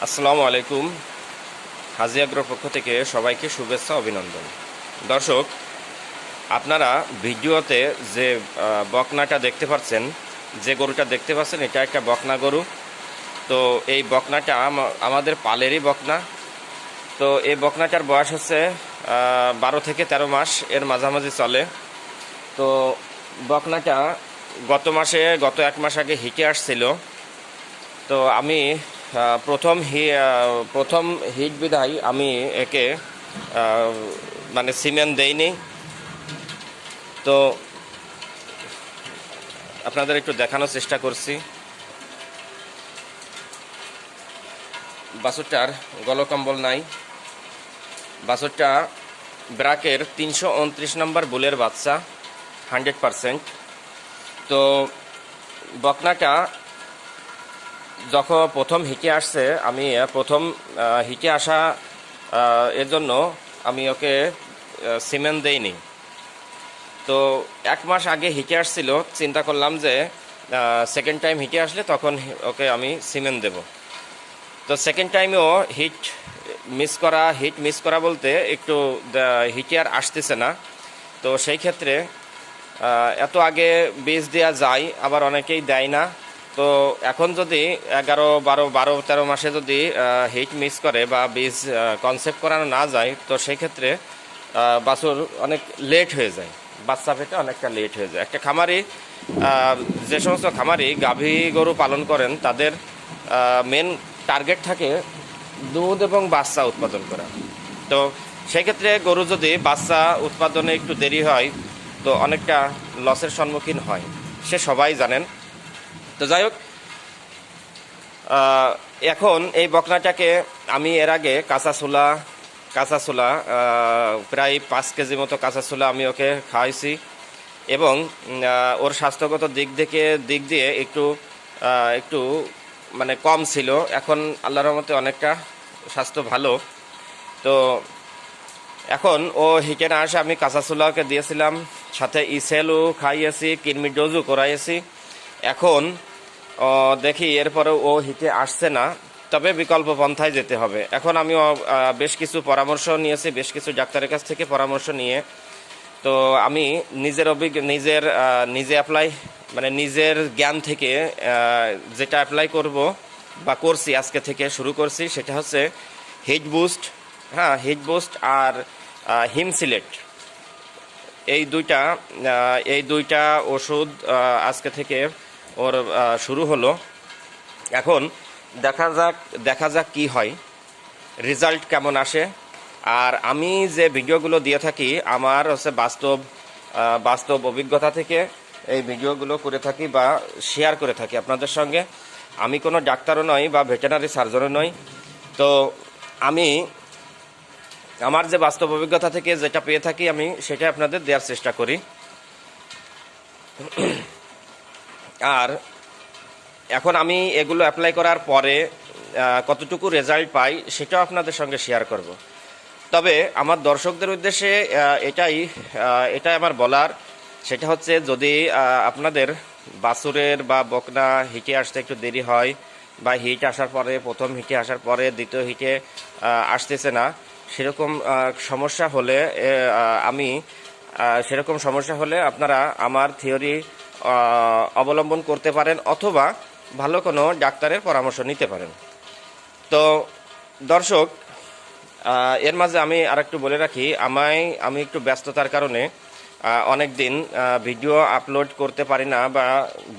আসসালামু আলাইকুম। হাজি আগ্রোর পক্ষ থেকে সবাইকে শুভেচ্ছা অভিনন্দন। দর্শক, আপনারা ভিডিওতে যে বকনাটা দেখতে পাচ্ছেন, যে গরুটা দেখতে পাচ্ছেন, এটা একটা বকনা গরু। তো এই বকনাটা আমাদের পালেরই বকনা। তো এই বকনাটার বয়স হচ্ছে 12 থেকে 13 মাস, এর মাঝামাঝি চলে। তো বকনাটা গত 1 মাস আগে হিটে আসছিল। তো আমি প্রথম হিট বিধায় আমি একে মানে সিমেন্ট দেইনি। তো আপনাদের একটু দেখানোর চেষ্টা করছি। বাছুরটার গলকম্বল নাই। বাছুরটা ব্রাকের 329 নম্বর বুলের বাচ্চা, 100%। তো বকনাটা যখন প্রথম হিটে আসছে, আমি প্রথম হিটে আসা এর জন্য আমি ওকে সিমেন্ট দেইনি। তো 1 মাস আগে হিটে আসছিল, চিন্তা করলাম যে সেকেন্ড টাইম হিটে আসলে তখন ওকে আমি সিমেন্ট দেব। তো সেকেন্ড টাইমেও হিট মিস করা বলতে একটু হিটে আর আসতেছে না। তো সেই ক্ষেত্রে এত আগে বীজ দেওয়া যায়, আবার অনেকেই দেয় না। তো এখন যদি 11, 12, 13 মাসে যদি হিট মিস করে বা বীজ কনসেপ্ট করানো না যায়, তো সেই ক্ষেত্রে বাছুর অনেক লেট হয়ে যায়, বাচ্চা পেতে অনেকটা লেট হয়ে যায়। একটা খামারি, যে সমস্ত খামারি গাভী গরু পালন করেন, তাদের মেন টার্গেট থাকে দুধ এবং বাচ্চা উৎপাদন করা। তো সেক্ষেত্রে গরু যদি বাচ্চা উৎপাদনে একটু দেরি হয়, তো অনেকটা লসের সম্মুখীন হয়, সে সবাই জানেন। তো যাই হোক, এখন এই বকনাটাকে আমি এর আগে কাঁচা ছোলা প্রায় 5 কেজি মতো কাঁচা ছোলা আমি ওকে খাওয়াইছি। এবং ওর স্বাস্থ্যগত দিক দিয়ে একটু একটু মানে কম ছিল। এখন আল্লাহর রহমতে অনেকটা স্বাস্থ্য ভালো। তো এখন ও হিটে না আসে, আমি কাঁচা ছোলা ওকে দিয়েছিলাম, সাথে ইসেলও খাইয়েছি, কিডনি ডোজও করাইয়েছি। এখন দেখি এরপরেও ও হিটে আসছে না, তবে বিকল্প পন্থায় যেতে হবে। এখন আমি বেশ কিছু পরামর্শ নিয়েছি, বেশ কিছু ডাক্তারের কাছ থেকে পরামর্শ নিয়ে, তো আমি নিজের জ্ঞান থেকে যেটা অ্যাপ্লাই করব বা করছি, আজকে থেকে শুরু করছি, সেটা হচ্ছে হিট বুস্ট। হ্যাঁ, হিট বুস্ট আর হিমসিলেট, এই দুইটা ওষুধ আজকে থেকে ওর শুরু হলো। এখন দেখা যাক কি হয়, রেজাল্ট কেমন আসে। আর আমি যে ভিডিওগুলো দিয়ে থাকি, আমার হচ্ছে বাস্তব অভিজ্ঞতা থেকে এই ভিডিওগুলো করে থাকি বা শেয়ার করে থাকি আপনাদের সঙ্গে। আমি কোনো ডাক্তারও নই বা ভেটেরিনারি সার্জনও নই। তো আমি আমার যে বাস্তব অভিজ্ঞতা থেকে যেটা পেয়ে থাকি, আমি সেটা আপনাদের দেওয়ার চেষ্টা করি। আর এখন আমি এগুলো অ্যাপ্লাই করার পরে কতটুকু রেজাল্ট পাই, সেটাও আপনাদের সঙ্গে শেয়ার করব। তবে আমার দর্শকদের উদ্দেশ্যে এটাই আমার বলার, সেটা হচ্ছে, যদি আপনাদের বাছুরের বা বকনা হিটে আসতে একটু দেরি হয়, বা হিট আসার পরে, প্রথম হিটে আসার পরে দ্বিতীয় হিটে আসতেছে না, সেরকম সমস্যা হলে আপনারা আমার থিওরি অবলম্বন করতে পারেন, অথবা ভালো কোনো ডাক্তারের পরামর্শ নিতে পারেন। তো দর্শক, এর মাঝে আমি আরেকটু বলে রাখি, আমি একটু ব্যস্ততার কারণে অনেক দিন ভিডিও আপলোড করতে পারি না বা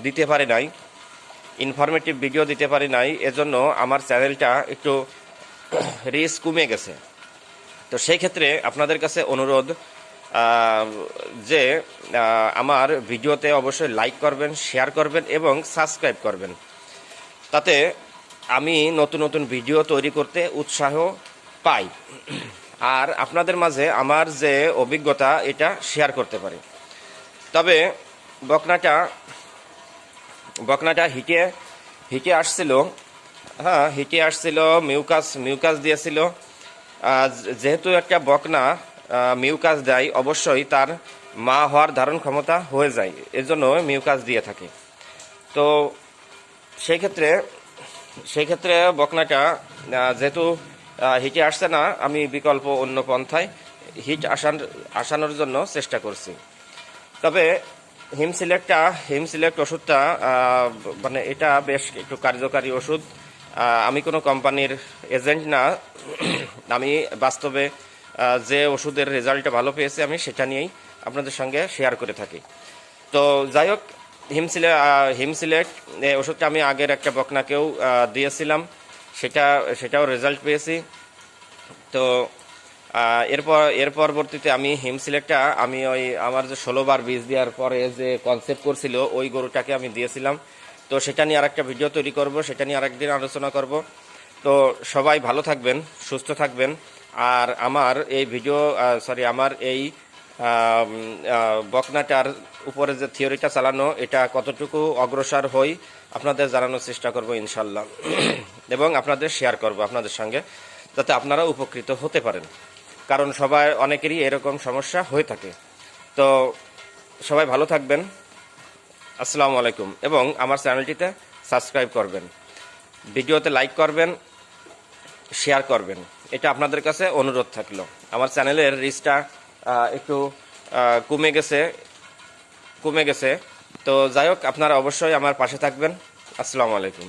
দিতে পারি নাই, ইনফরমেটিভ ভিডিও দিতে পারি নাই। এজন্য আমার চ্যানেলটা একটু রিচ কমে গেছে। তো সেই ক্ষেত্রে আপনাদের কাছে অনুরোধ, যে আমার ভিডিওতে অবশ্যই লাইক করবেন, শেয়ার করবেন এবং সাবস্ক্রাইব করবেন। তাতে আমি নতুন ভিডিও তৈরি করতে উৎসাহ পাই, আর আপনাদের মাঝে আমার যে অভিজ্ঞতা, এটা শেয়ার করতে পারি। তবে বকনাটা হিটে আসছিল। হ্যাঁ, হিটে আসছিল, মিউকাস দিয়েছিল। যেহেতু একটা বকনা মিউকাস দেয়, অবশ্যই তার মা হওয়ার ধারণ ক্ষমতা হয়ে যায়, এজন্য মিউকাস দিয়ে থাকে। তো সেই ক্ষেত্রে সেই ক্ষেত্রে বকনাটা যেহেতু হিটে আসছে না, আমি বিকল্প অন্য পন্থায় হিট আসানোর জন্য চেষ্টা করছি। তবে হিম সিলেক্ট ওষুধটা মানে এটা বেশ একটু কার্যকারী ওষুধ। আমি কোনো কোম্পানির এজেন্ট না, আমি বাস্তবে যে ওষুধের রেজাল্টটা ভালো পেয়েছি আমি সেটা নিয়েই আপনাদের সঙ্গে শেয়ার করে থাকি। তো যাই হোক, হিম সিলেক্ট ওষুধটা আমি আগের একটা বকনাকেও দিয়েছিলাম, সেটাও রেজাল্ট পেয়েছি। তো এর পরবর্তীতে আমি হিম সিলেক্টটা আমি ওই আমার যে 16 বার বীজ দেওয়ার পরে যে কনসেপ্ট করছিল ওই গরুটাকে আমি দিয়েছিলাম। তো সেটা নিয়ে আরেকটা ভিডিও তৈরি করব, সেটা নিয়ে আরেকদিন আলোচনা করব। তো সবাই ভালো থাকবেন, সুস্থ থাকবেন। আর আমার এই আমার এই বকনাটার উপরে যে থিওরিটা চালানো, এটা কতটুকু অগ্রসর হই আপনাদের জানানোর চেষ্টা করব ইনশাল্লাহ, এবং আপনাদের শেয়ার করব আপনাদের সঙ্গে, যাতে আপনারা উপকৃত হতে পারেন। কারণ অনেকেরই এরকম সমস্যা হয়ে থাকে। তো সবাই ভালো থাকবেন, আসসালামু আলাইকুম। এবং আমার চ্যানেলটিতে সাবস্ক্রাইব করবেন, ভিডিওতে লাইক করবেন, শেয়ার করবেন, এটা আপনাদের কাছে অনুরোধ থাকলো। আমার চ্যানেলের রিচটা একটু কমে গেছে। তো যাই হোক, আপনারা অবশ্যই আমার পাশে থাকবেন। আসসালামু আলাইকুম।